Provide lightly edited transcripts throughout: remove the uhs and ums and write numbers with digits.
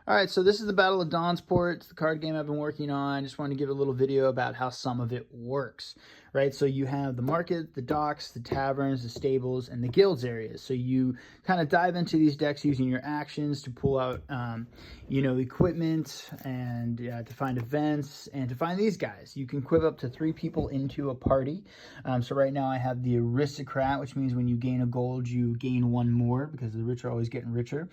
All right, so this is the Battle of Dawnsport. It's the card game I've been working on. Just wanted to give a little video about how some of it works, right? So you have the market, the docks, the taverns, the stables, and the guilds areas. So you kind of dive into these decks using your actions to pull out, equipment and to find events and to find these guys. You can equip up to 3 people into a party. So right now I have the Aristocrat, which means when you gain a gold, you gain 1 more because the rich are always getting richer.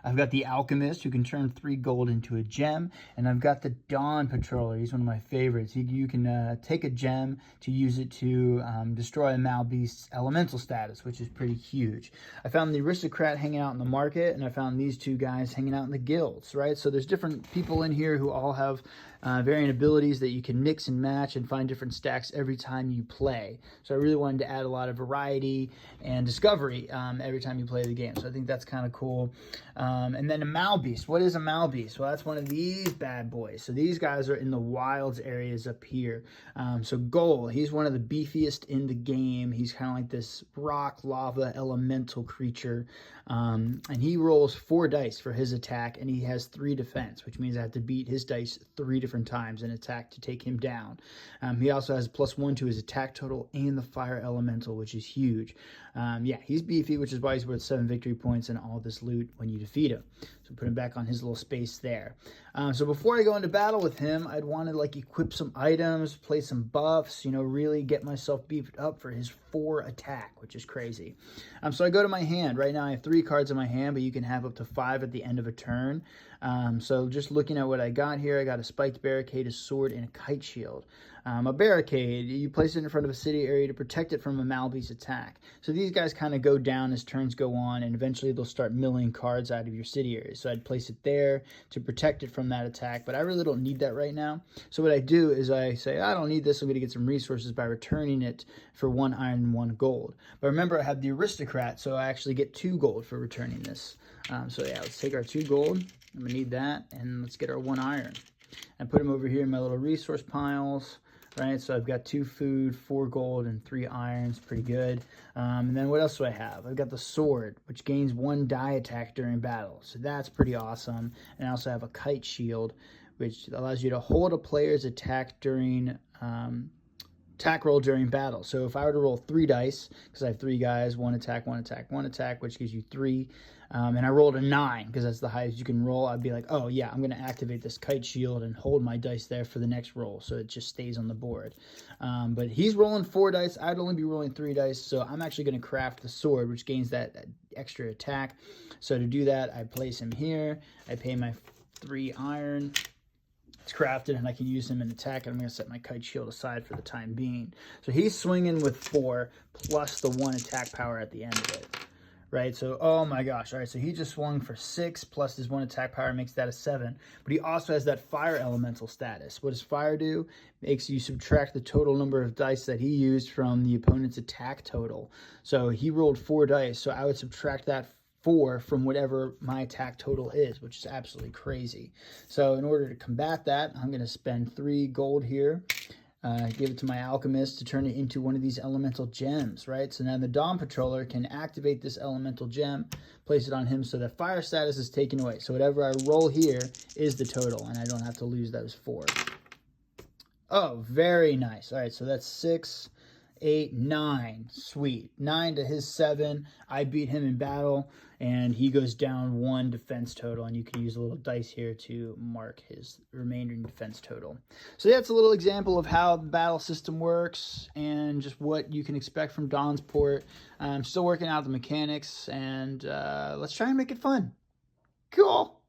I've got the Alchemist, who can turn 3 gold into a gem, and I've got the Dawn Patroller. He's one of my favorites. You can take a gem to use it to destroy a Malbeast's elemental status, which is pretty huge. I found the Aristocrat hanging out in the market, and I found these 2 guys hanging out in the guilds, right? So there's different people in here who all have varying abilities that you can mix and match and find different stacks every time you play. So I really wanted to add a lot of variety and discovery every time you play the game. So I think that's kind of cool. And then a Malbeast. What is a Malbeast? Well, that's one of these bad boys. So these guys are in the wilds areas up here. So Gol, he's one of the beefiest in the game. He's kind of like this rock, lava, elemental creature. And he rolls 4 dice for his attack, and he has 3 defense, which means I have to beat his dice 3 different times in attack to take him down. He also has +1 to his attack total and the fire elemental, which is huge. Yeah, he's beefy, which is why he's worth 7 victory points and all this loot when you defeat him. So put him back on his little space there. So before I go into battle with him, I'd want to like equip some items, play some buffs, really get myself beefed up for his 4 attack, which is crazy. So I go to my hand. Right now I have 3 cards in my hand, but you can have up to 5 at the end of a turn. So just looking at what I got here, I got a spiked barricade, a sword, and a kite shield. A barricade, you place it in front of a city area to protect it from a Malbeast attack. So these guys kind of go down as turns go on, and eventually they'll start milling cards out of your city area. So I'd place it there to protect it from that attack, but I really don't need that right now. So what I do is I say, I don't need this, I'm going to get some resources by returning it for 1 iron and 1 gold. But remember, I have the Aristocrat, so I actually get 2 gold for returning this. So yeah, let's take our 2 gold. I'm going to need that, and let's get our 1 iron. And put them over here in my little resource piles. Right, so I've got 2 food, 4 gold, and 3 irons. Pretty good. And then what else do I have? I've got the sword, which gains 1 die attack during battle. So that's pretty awesome. And I also have a kite shield, which allows you to hold a player's attack during attack roll during battle. So if I were to roll 3 dice, because I have 3 guys, 1 attack, 1 attack, 1 attack, which gives you 3, and I rolled a 9, because that's the highest you can roll, I'd be like, oh yeah, I'm going to activate this kite shield and hold my dice there for the next roll, so it just stays on the board. But he's rolling 4 dice, I'd only be rolling 3 dice, so I'm actually going to craft the sword, which gains that extra attack. So to do that, I place him here, I pay my 3 iron, it's crafted, and I can use him in attack, and I'm going to set my kite shield aside for the time being. So he's swinging with 4 plus the 1 attack power at the end of it, right? So, oh my gosh, all right, so he just swung for 6 plus his 1 attack power makes that a 7, but he also has that fire elemental status. What does fire do? Makes you subtract the total number of dice that he used from the opponent's attack total. So he rolled 4 dice, so I would subtract that 4 from whatever my attack total is, which is absolutely crazy. So in order to combat that, I'm going to spend 3 gold here, give it to my Alchemist to turn it into one of these elemental gems, right? So now the Dawn Patroller can activate this elemental gem, place it on him so that fire status is taken away. So whatever I roll here is the total, and I don't have to lose those 4. Oh, very nice. All right, so that's 6, 8, 9. Sweet. 9 to his 7. I beat him in battle, and he goes down 1 defense total, and you can use a little dice here to mark his remaining defense total. So yeah, it's a little example of how the battle system works and just what you can expect from Dawnsport. I'm still working out the mechanics, and let's try and make it fun. Cool.